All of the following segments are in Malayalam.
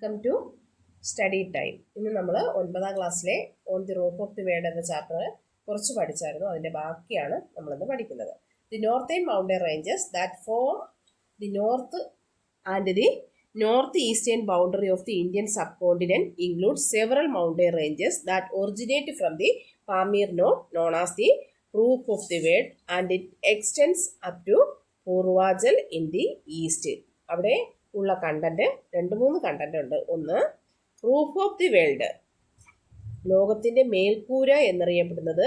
Welcome to study time. ഇന്ന് നമ്മൾ 9ാം ക്ലാസ്സിലെ on the roof of the world എന്ന ചാപ്റ്റർ കുറച്ച് പഠിച്ചായിരുന്നു. അതിൻ്റെ ബാക്കിയാണ് നമ്മളിന്ന് പഠിക്കുന്നത്. The northern mountain ranges that form the north and the north eastern boundary of the Indian subcontinent include several mountain ranges that originate from the Pamir knot known as the roof of the world and it extends up to Purvachal in the east. അവിടെ ഉള്ള കണ്ടന്റ് 2-3 കണ്ടന്റ് ഉണ്ട്. ഒന്ന്, റൂഫ് ഓഫ് ദി വേൾഡ്, ലോകത്തിന്റെ മേൽക്കൂര എന്നറിയപ്പെടുന്നത്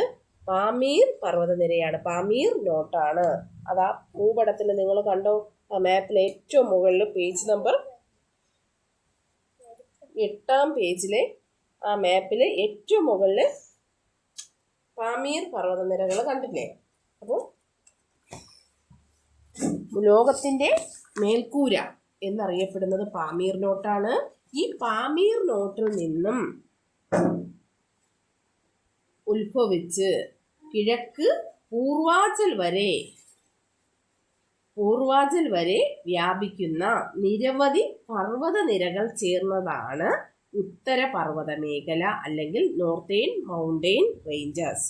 പാമീർ പർവ്വതനിരയാണ്, പാമീർ നോട്ടാണ്. അതാ ഭൂപടത്തിൽ നിങ്ങൾ കണ്ടോ, ആ മാപ്പിലെ ഏറ്റവും മുകളിൽ പേജ് നമ്പർ 8-ാം പേജിലെ ആ മാപ്പിലെ ഏറ്റവും മുകളിൽ പാമീർ പർവ്വതനിരകൾ കണ്ടില്ലേ? അപ്പോൾ ലോകത്തിന്റെ മേൽക്കൂര എന്നറിയപ്പെടുന്നത് പാമീർ നോട്ടാണ്. ഈ പാമീർ നോട്ടിൽ നിന്നും ഉത്ഭവിച്ച് കിഴക്ക് പൂർവാചൽ വരെ വ്യാപിക്കുന്ന നിരവധി പർവ്വതനിരകൾ ചേർന്നതാണ് ഉത്തര പർവ്വത മേഖല അല്ലെങ്കിൽ നോർത്തേൺ മൗണ്ടെയിൻ റേഞ്ചസ്.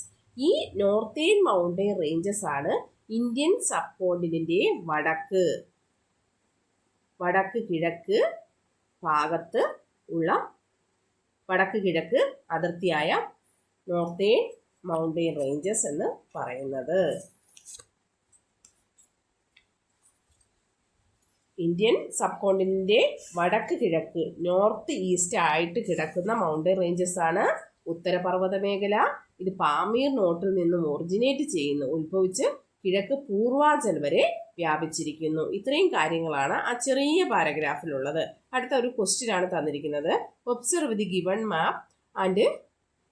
ഈ നോർത്തേൺ മൗണ്ടെയിൻ റേഞ്ചസ് ആണ് ഇന്ത്യൻ സബ് കോണ്ടിനെന്റിന്റെ വടക്ക് കിഴക്ക് ഭാഗത്ത് ഉള്ള വടക്ക് കിഴക്ക് അതിർത്തിയായ നോർത്തേൺ മൗണ്ടെയിൻ റേഞ്ചസ് എന്ന് പറയുന്നത്. ഇന്ത്യൻ സബ് കോണ്ടിനെന്റിന്റെ വടക്ക് കിഴക്ക് നോർത്ത് ഈസ്റ്റ് ആയിട്ട് കിടക്കുന്ന മൗണ്ടെയിൻ റേഞ്ചസ് ആണ് ഉത്തരപർവ്വത മേഖല. ഇത് പാമീർ നോട്ടിൽ നിന്നും ഒറിജിനേറ്റ് ചെയ്യുന്നു, ഉത്ഭവിച്ച് കിഴക്ക് പൂർവാചൽ വരെ വ്യാപിച്ചിരിക്കുന്നു. ഇത്രയും കാര്യങ്ങളാണ് ആ ചെറിയ പാരഗ്രാഫിലുള്ളത്. അടുത്ത ഒരു ക്വസ്റ്റ്യൻ ആണ് തന്നിരിക്കുന്നത്. Observe the given map and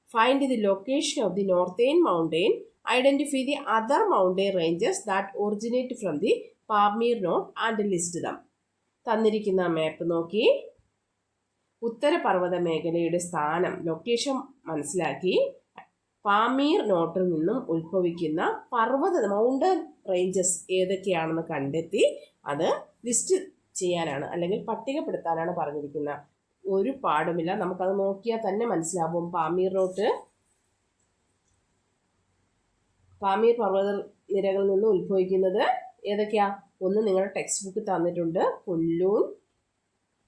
find the location of the northern mountain, identify the other mountain ranges that originate from the Pamir knot and list them. തന്നിരിക്കുന്ന മാപ്പ് നോക്കി ഉത്തരപർവ്വത മേഖലയുടെ സ്ഥാനം, ലൊക്കേഷൻ മനസ്സിലാക്കി പാമീർ നോട്ടിൽ നിന്നും ഉത്ഭവിക്കുന്ന മൗണ്ടൻ റേഞ്ചസ് ഏതൊക്കെയാണെന്ന് കണ്ടെത്തി അത് ലിസ്റ്റ് ചെയ്യാനാണ് അല്ലെങ്കിൽ പട്ടികപ്പെടുത്താനാണ് പറഞ്ഞിരിക്കുന്നത്. ഒരു പാടുമില്ല, നമുക്കത് നോക്കിയാൽ തന്നെ മനസ്സിലാവും. പാമീർ പർവ്വത നിരകളിൽ നിന്ന് ഉത്ഭവിക്കുന്നത് ഏതൊക്കെയാ? ഒന്ന് നിങ്ങളുടെ ടെക്സ്റ്റ് ബുക്ക് തന്നിട്ടുണ്ട്, കുൻലൂൺ,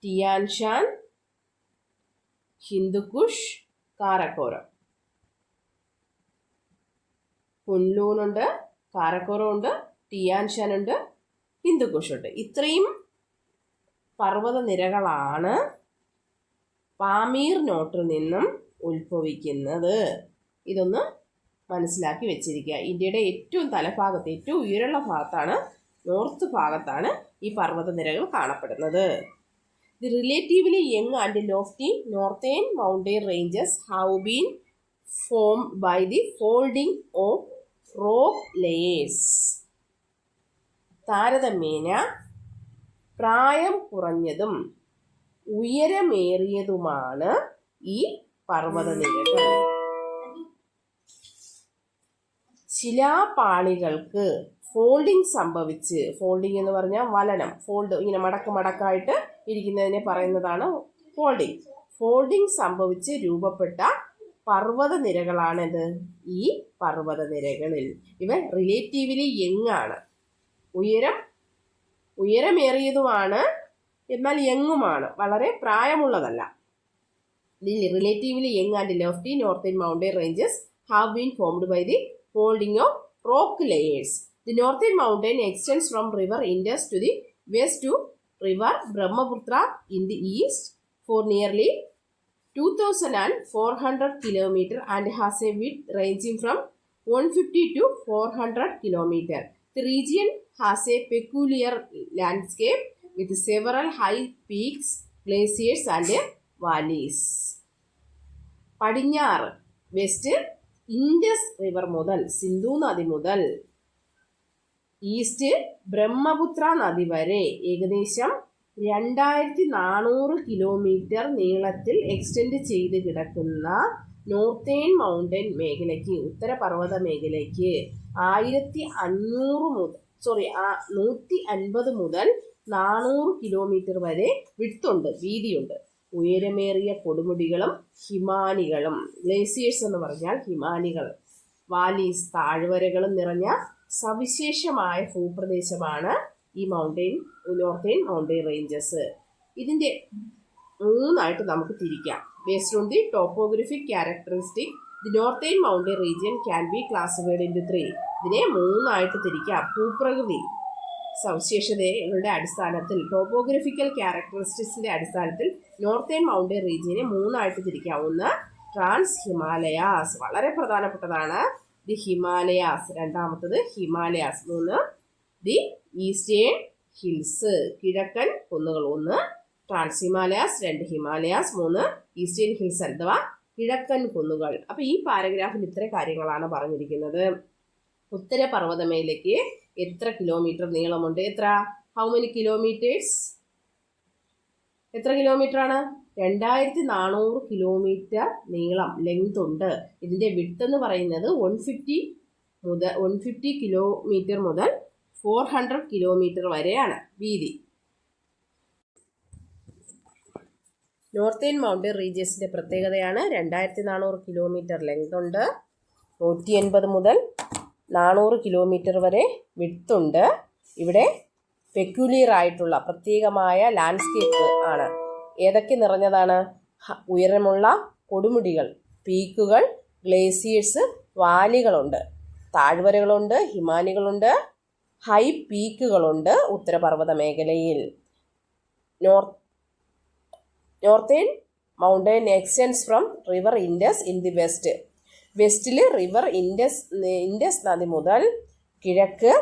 ടിയാൻഷാൻ, ഹിന്ദുക്കുഷ്, കാരക്കോറം. കുൻലൂണുണ്ട്, കാരക്കോറം ഉണ്ട്, ടിയാൻഷാൻ ഉണ്ട്, ഹിന്ദുക്കുഷ് ഉണ്ട്. ഇത്രയും പർവ്വത നിരകളാണ് പാമീർ നോട്ടിൽ നിന്നും ഉത്ഭവിക്കുന്നത്. ഇതൊന്ന് മനസ്സിലാക്കി വെച്ചിരിക്കുക. ഇന്ത്യയുടെ ഏറ്റവും തലഭാഗത്ത്, ഏറ്റവും ഉയരമുള്ള ഭാഗത്താണ്, നോർത്ത് ഭാഗത്താണ് ഈ പർവ്വത നിരകൾ കാണപ്പെടുന്നത്. The relatively young and lofty northern mountain ranges have been formed by the folding of rock layers. താരതമ്യേന പ്രായം കുറഞ്ഞതും ഉയരമേറിയതുമാണ് ഈ പർവ്വതനിരകൾ. ശിലാപാളികൾക്ക് ഫോൾഡിംഗ് സംഭവിച്ച്, ഫോൾഡിംഗ് എന്ന് പറഞ്ഞാൽ വലനം, ഇങ്ങനെ മടക്കായിട്ട് ഇരിക്കുന്നതിനെ പറയുന്നതാണ് ഫോൾഡിംഗ് സംഭവിച്ച് രൂപപ്പെട്ട പർവ്വത നിരകളാണിത്. ഈ പർവ്വത നിരകളിൽ ഇവ റിലേറ്റീവ്ലി യങ് ആണ്, ഉയരമേറിയതുമാണ്, എന്നാൽ യങ്ങുമാണ്, വളരെ പ്രായമുള്ളതല്ല. Relatively young and lofty northern mountain ranges have been formed by the folding of rock layers. The northern mountain extends from river Indus to the west to river Brahmaputra in the east for nearly 2,400 km and has a width ranging from 150 to 400 km. The region has a peculiar landscape with several high peaks, glaciers and valleys. പടിഞ്ഞാറ് വെസ്റ്റ് ഇൻഡസ് റിവർ മുതൽ, സിന്ധു നദി മുതൽ, ഈസ്റ്റ് ബ്രഹ്മപുത്ര നദി വരെ ഏകദേശം 2400 കിലോമീറ്റർ നീളത്തിൽ എക്സ്റ്റെൻഡ് ചെയ്ത് കിടക്കുന്ന നോർത്തേൺ മൗണ്ടൻ മേഖലയ്ക്ക്, ഉത്തരപർവ്വത മേഖലയ്ക്ക് 150 മുതൽ 400 കിലോമീറ്റർ വരെ വിഡ്ത്തുണ്ട്, വീതിയുണ്ട്. ഉയരമേറിയ കൊടുമുടികളും ഹിമാനികളും. ഗ്ലേസിയേഴ്സ് എന്ന് പറഞ്ഞാൽ ഹിമാനികൾ. വാലീസ് താഴ്വരകളും നിറഞ്ഞ സവിശേഷമായ ഭൂപ്രദേശമാണ് ഈ നോർത്തേൺ മൗണ്ടെയിൻ റേഞ്ചസ്. ഇതിൻ്റെ മൂന്നായിട്ട് നമുക്ക് തിരിക്കാം. Based on the topographic characteristic the northern mountain region can be classified into 3. ഇതിനെ മൂന്നായിട്ട് തിരിക്കാം. ഭൂപ്രകൃതി സവിശേഷതകളുടെ അടിസ്ഥാനത്തിൽ, ടോപ്പോഗ്രഫിക്കൽ ക്യാരക്ടറിസ്റ്റിക്സിന്റെ അടിസ്ഥാനത്തിൽ നോർത്തേൺ മൗണ്ടെയിൻ റീജിയനെ മൂന്നായിട്ട് തിരിക്കാം. ഒന്ന് ട്രാൻസ് ഹിമാലയാസ്, വളരെ പ്രധാനപ്പെട്ടതാണ്. The Himalayas. രണ്ടാമത്തത് ഹിമാലയാസ്. മൂന്ന് ദി ഈസ്റ്റേൺ ഹിൽസ്, കിഴക്കൻ കുന്നുകൾ. ഒന്ന് ട്രാൻസ് ഹിമാലയാസ്, രണ്ട് ഹിമാലയാസ്, മൂന്ന് ഈസ്റ്റേൺ ഹിൽസ് അഥവാ കിഴക്കൻ കുന്നുകൾ. അപ്പോൾ ഈ പാരഗ്രാഫിൽ ഇത്ര കാര്യങ്ങളാണ് പറഞ്ഞിരിക്കുന്നത്. ഉത്തരപർവ്വതമേലേക്ക് എത്ര കിലോമീറ്റർ നീളമുണ്ട്? എത്ര? How many kilometres? എത്ര കിലോമീറ്റർ ആണ്? 2400 കിലോമീറ്റർ നീളം, ലെങ്ത് ഉണ്ട്. ഇതിൻ്റെ വിഡ്ത്ത് എന്ന് പറയുന്നത് 150 കിലോമീറ്റർ മുതൽ 400 കിലോമീറ്റർ വരെയാണ് വീതി. നോർത്തേൺ മൗണ്ടെയിൻ റീജിയൻസിൻ്റെ പ്രത്യേകതയാണ് 2400 കിലോമീറ്റർ ലെങ്ത് ഉണ്ട്, 180 മുതൽ 400 കിലോമീറ്റർ വരെ വിഡ്ത്തുണ്ട്. ഇവിടെ പെക്യുലിയർ ആയിട്ടുള്ള പ്രത്യേകമായ ലാൻഡ്സ്കേപ്പ് ആണ്. ഏതൊക്കെ നിറഞ്ഞതാണ്? ഉയരമുള്ള കൊടുമുടികൾ, പീക്കുകൾ, ഗ്ലേസിയേഴ്സ്, വാലികളുണ്ട്, താഴ്വരകളുണ്ട്, ഹിമാനികളുണ്ട്, ഹൈ പീക്കുകളുണ്ട് ഉത്തരപർവ്വത മേഖലയിൽ. Northern mountain extends from river Indus in the west. വെസ്റ്റിൽ റിവർ ഇൻഡസ് നദി മുതൽ കിഴക്ക്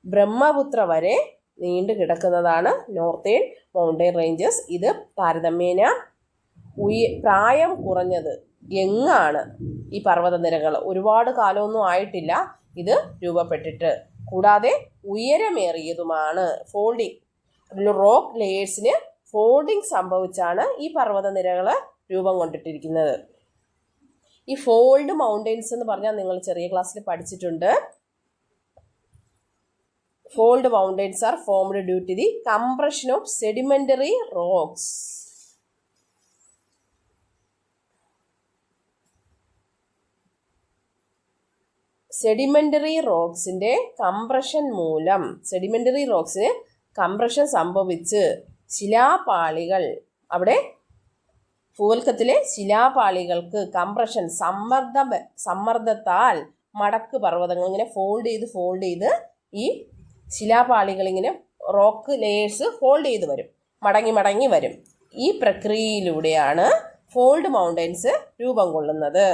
ബ്രഹ്മപുത്ര വരെ നീണ്ടു കിടക്കുന്നതാണ് നോർത്തേൺ മൗണ്ടെയിൻ റേഞ്ചസ്. ഇത് താരതമ്യേന പ്രായം കുറഞ്ഞത് യങ്ങാണ് ഈ പർവ്വതനിരകൾ. ഒരുപാട് കാലമൊന്നും ആയിട്ടില്ല ഇത് രൂപപ്പെട്ടിട്ട്. കൂടാതെ ഉയരമേറിയതുമാണ്. റോക്ക് ലെയേഴ്സിന് ഫോൾഡിങ് സംഭവിച്ചാണ് ഈ പർവ്വതനിരകൾ രൂപം കൊണ്ടിട്ടിരിക്കുന്നത്. ഈ ഫോൾഡ് മൗണ്ടെയിൻസ് എന്ന് പറഞ്ഞാൽ നിങ്ങൾ ചെറിയ ക്ലാസ്സിൽ പഠിച്ചിട്ടുണ്ട്. Fold mountains are formed due to the compression of sedimentary rocks. Sedimentary റോക്സിന്റെ കംപ്രഷൻ മൂലം, സെഡിമെന്ററി റോക്സിന് കംപ്രഷൻ സംഭവിച്ച് ശിലാപാളികൾ, അവിടെ ഭൂവൽക്കത്തിലെ ശിലാപാളികൾക്ക് കംപ്രഷൻ സമ്മർദ്ദത്താൽ മടക്ക് പർവ്വതങ്ങൾ ഇങ്ങനെ ഫോൾഡ് ചെയ്ത് ഈ ശിലാപാളികൾ ഇങ്ങനെ റോക്ക് ലെയേഴ്സ് ഫോൾഡ് ചെയ്ത് വരും, മടങ്ങി വരും. ഈ പ്രക്രിയയിലൂടെയാണ് ഫോൾഡ് മൗണ്ടെയിൻസ് രൂപം കൊള്ളുന്നത്.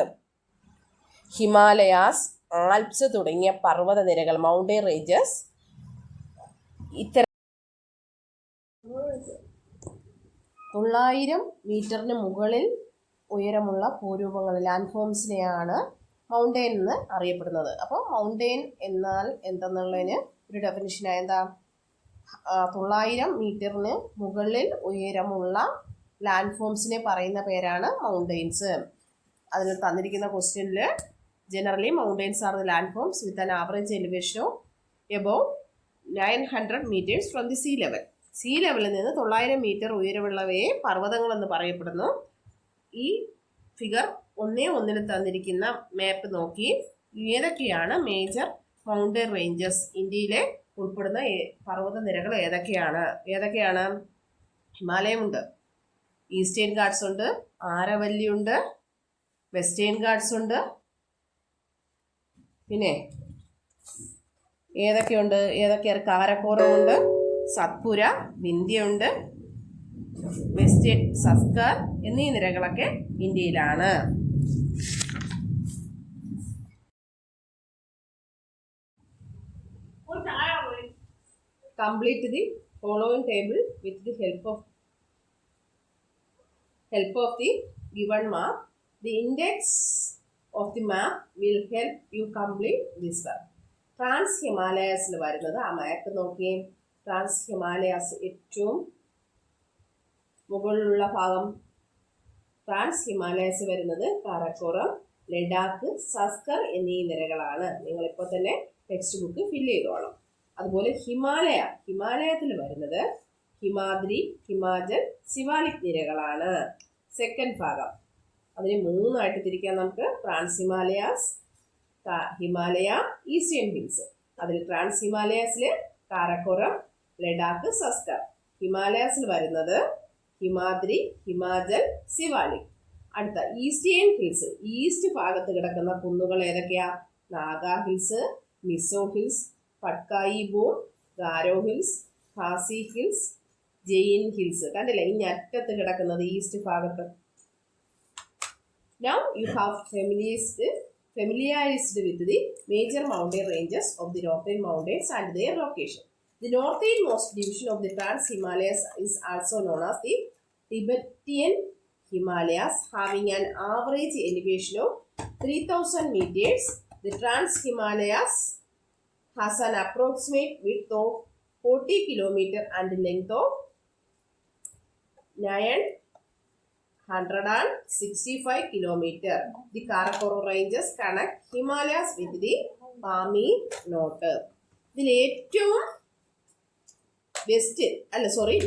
ഹിമാലയാസ്, ആൽപ്സ് തുടങ്ങിയ പർവ്വതനിരകൾ, മൗണ്ടെയിൻ റേഞ്ചസ് ഇത്തരം 900 മീറ്ററിന് മുകളിൽ ഉയരമുള്ള ഭൂരൂപങ്ങൾ, ലാൻഡ് ഫോംസിനെയാണ് മൗണ്ടെയിൻ എന്ന് അറിയപ്പെടുന്നത്. അപ്പോൾ മൗണ്ടെയിൻ എന്നാൽ എന്തെന്നുള്ളതിന് ഒരു ഡെഫിനിഷനായ എന്താ? 900 മീറ്ററിന് മുകളിൽ ഉയരമുള്ള ലാൻഡ് ഫോംസിനെ പറയുന്ന പേരാണ് മൗണ്ടെയിൻസ്. അതിൽ തന്നിരിക്കുന്ന ക്വസ്റ്റ്യനിൽ generally mountains are the land forms with an average elevation of above 900 metres from the sea level. Sea ലെവലിൽ നിന്ന് 900 മീറ്റർ ഉയരമുള്ളവയെ പർവ്വതങ്ങളെന്ന് പറയപ്പെടുന്നു. ഈ ഫിഗർ 1:1 തന്നിരിക്കുന്ന മാപ്പ് നോക്കി ഏതൊക്കെയാണ് മേജർ മൗണ്ടെയിൻ റേഞ്ചസ്, ഇന്ത്യയിലെ ഉൾപ്പെടുന്ന പർവ്വതനിരകൾ ഏതൊക്കെയാണ്? ഹിമാലയമുണ്ട്, ഈസ്റ്റേൺ ഗാട്സ് ഉണ്ട്, ആരവല്ലി ഉണ്ട്, വെസ്റ്റേൺ ഗാട്സ് ഉണ്ട്. പിന്നെ ഏതൊക്കെയാണ്? കാരക്കോറമുണ്ട്, സത്പുര, വിന്ധ്യയുണ്ട്, വെസ്റ്റേൺ സസ്കർ എന്നീ നിരകളൊക്കെ ഇന്ത്യയിലാണ്. Complete the following table with the help of the given map. The index of the map will help you complete this work. Trans ഹിമാലയാസിൽ വരുന്നത്, ആ മാപ്പ് നോക്കി, ട്രാൻസ് ഹിമാലയാസ് ഏറ്റവും മുകളിലുള്ള ഭാഗം. ട്രാൻസ് ഹിമാലയാസ് വരുന്നത് കാരക്കോറം, ലഡാക്ക്, സസ്കർ എന്നീ നിരകളാണ്. നിങ്ങളിപ്പോൾ തന്നെ ടെക്സ്റ്റ് ബുക്ക് ഫില്ല് ചെയ്തോളാം. അതുപോലെ ഹിമാലയത്തിൽ വരുന്നത് ഹിമാദ്രി, ഹിമാചൽ, സിവാലിക് നിരകളാണ്. സെക്കൻഡ് ഭാഗം അതിനെ 3ആയിട്ട് തിരിക്കാം നമുക്ക്. Trans Himalayas, Himalaya, eastern hills. അതിൽ ട്രാൻസ് ഹിമാലയാസിൽ കാരക്കോറം, ലഡാക്ക്, സസ്കർ. ഹിമാലയാസിൽ വരുന്നത് ഹിമാദ്രി, ഹിമാചൽ, സിവാലിക്. അടുത്ത ഈസ്റ്റേൺ ഹിൽസ്, ഈസ്റ്റ് ഭാഗത്ത് കിടക്കുന്ന കുന്നുകൾ ഏതൊക്കെയാ? Naga hills, Mizo hills, Patkai Bum, Garo hills, Khasi hills, Jaintia hills. കണ്ടില്ലേ ഇനി അറ്റത്ത് കിടക്കുന്നത് ഈസ്റ്റ് ഭാഗത്ത്. Now you have familiarized with the major mountain ranges of the northern mountains and their location. The northernmost division of the Trans-Himalayas is also known as the Tibetan Himalayas, having an average elevation of 3000 meters. The Trans-Himalayas has an approximate width of 40 km and length of 965 km. The Karakoram ranges connect Himalayas with the Pamir Note. ഇതിൽ ഏറ്റവും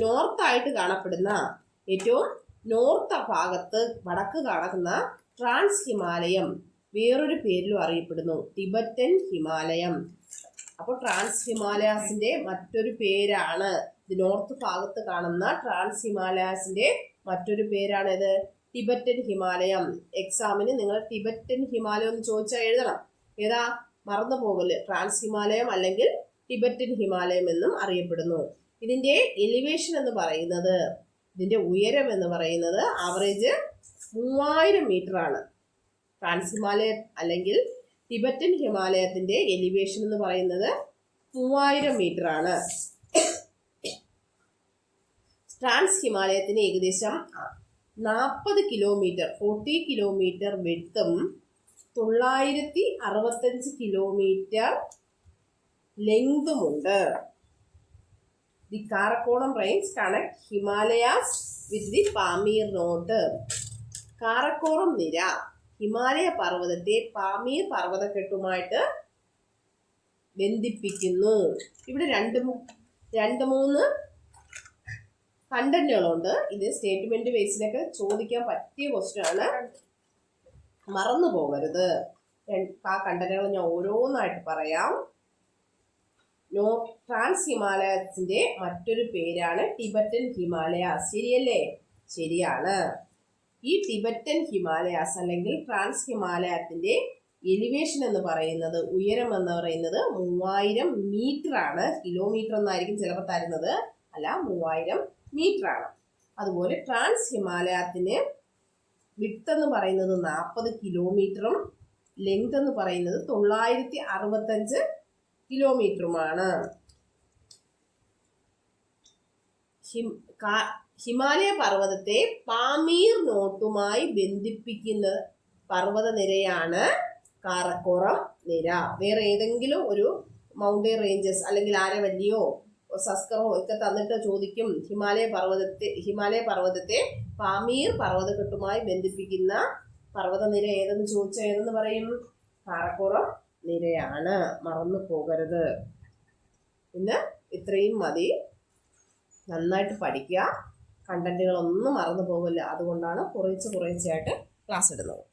നോർത്തായിട്ട് കാണപ്പെടുന്ന ഏറ്റവും നോർത്ത് ഭാഗത്ത് വടക്ക് കാണുന്ന ട്രാൻസ് ഹിമാലയം വേറൊരു പേരിലും അറിയപ്പെടുന്നു, ടിബറ്റൻ ഹിമാലയം. അപ്പോൾ ട്രാൻസ് ഹിമാലയാസിന്റെ മറ്റൊരു പേരാണ് ഇത്. നോർത്ത് ഭാഗത്ത് കാണുന്ന ട്രാൻസ് ഹിമാലയാസിന്റെ മറ്റൊരു പേരാണിത് ടിബറ്റൻ ഹിമാലയം. എക്സാമിന് നിങ്ങൾ ടിബറ്റൻ ഹിമാലയം എന്ന് ചോദിച്ചാൽ എഴുതണം. ഏതാ? മറന്നു പോകല്. ട്രാൻസ് ഹിമാലയം അല്ലെങ്കിൽ ടിബറ്റൻ ഹിമാലയം എന്നും അറിയപ്പെടുന്നു. ഇതിന്റെ എലിവേഷൻ എന്ന് പറയുന്നത്, ഇതിന്റെ ഉയരം എന്ന് പറയുന്നത് ആവറേജ് 3000 മീറ്റർ ആണ്. ട്രാൻസ് ഹിമാലയ അല്ലെങ്കിൽ ടിബറ്റൻ ഹിമാലയത്തിന്റെ എലിവേഷൻ എന്ന് പറയുന്നത് 3000 മീറ്റർ ആണ്. ട്രാൻസ് ഹിമാലയത്തിന് ഏകദേശം 40 കിലോമീറ്റർ 40 കിലോമീറ്റർ വിഡ്ത്തും 965 കിലോമീറ്റർ ലെങ്തുമുണ്ട്. The Karakoram range connect Himalayas with the Pamir knot. Karakoram നിര ഹിമാലയ പർവ്വതത്തെ പാമീർ പർവ്വതക്കെട്ടുമായിട്ട് ബന്ധിപ്പിക്കുന്നു. ഇവിടെ രണ്ട് മൂന്ന് കണ്ടന്റുകളുണ്ട്. ഇത് സ്റ്റേറ്റ്മെന്റ് ബേസിലൊക്കെ ചോദിക്കാൻ പറ്റിയ ക്വസ്റ്റ്യൻ ആണ്, മറന്നു പോകരുത്. ആ കണ്ടന്റുകൾ ഞാൻ ഓരോന്നായിട്ട് പറയാം. ട്രാൻസ് ഹിമാലയത്തിന്റെ മറ്റൊരു പേരാണ് ടിബറ്റൻ ഹിമാലയാസ്. ശരിയല്ലേ? ശരിയാണ്. ഈ ടിബറ്റൻ ഹിമാലയാസ് അല്ലെങ്കിൽ ട്രാൻസ് ഹിമാലയത്തിന്റെ എലിവേഷൻ എന്ന് പറയുന്നത്, ഉയരം എന്ന് പറയുന്നത് 3000 മീറ്റർ ആണ്. കിലോമീറ്റർ എന്നായിരിക്കും ചിലപ്പോൾ തരുന്നത്, അല്ല 3000 മീറ്റർ ആണ്. അതുപോലെ ട്രാൻസ് ഹിമാലയത്തിന് വിഡ്ത്ത് എന്ന് പറയുന്നത് 40 കിലോമീറ്ററും ലെങ്ത് എന്ന് പറയുന്നത് 965 കിലോമീറ്ററുമാണ്. ഹിമാലയ പർവ്വതത്തെ പാമീർ നോട്ടുമായി ബന്ധിപ്പിക്കുന്ന പർവ്വത നിരയാണ് കാരക്കോറം നിര. വേറെ ഏതെങ്കിലും ഒരു മൗണ്ടൻ റേഞ്ചസ് അല്ലെങ്കിൽ ആരവല്ലിയോ സസ്കറോ ഒക്കെ തന്നിട്ട് ചോദിക്കും ഹിമാലയ പർവ്വതത്തെ പാമീർ പർവ്വതക്കെട്ടുമായി ബന്ധിപ്പിക്കുന്ന പർവ്വത നിര ഏതെന്ന് ചോദിച്ചാൽ ഏതെന്ന് പറയും? കാരക്കോറം നിരയാണ്. മറന്നു പോകരുത്. ഇന്ന് ഇത്രയും മതി. നന്നായിട്ട് പഠിക്കുക. കണ്ടന്റുകളൊന്നും മറന്നു പോകില്ല. അതുകൊണ്ടാണ് കുറേശ്ശെയായിട്ട് ക്ലാസ് ഇടുന്നത്.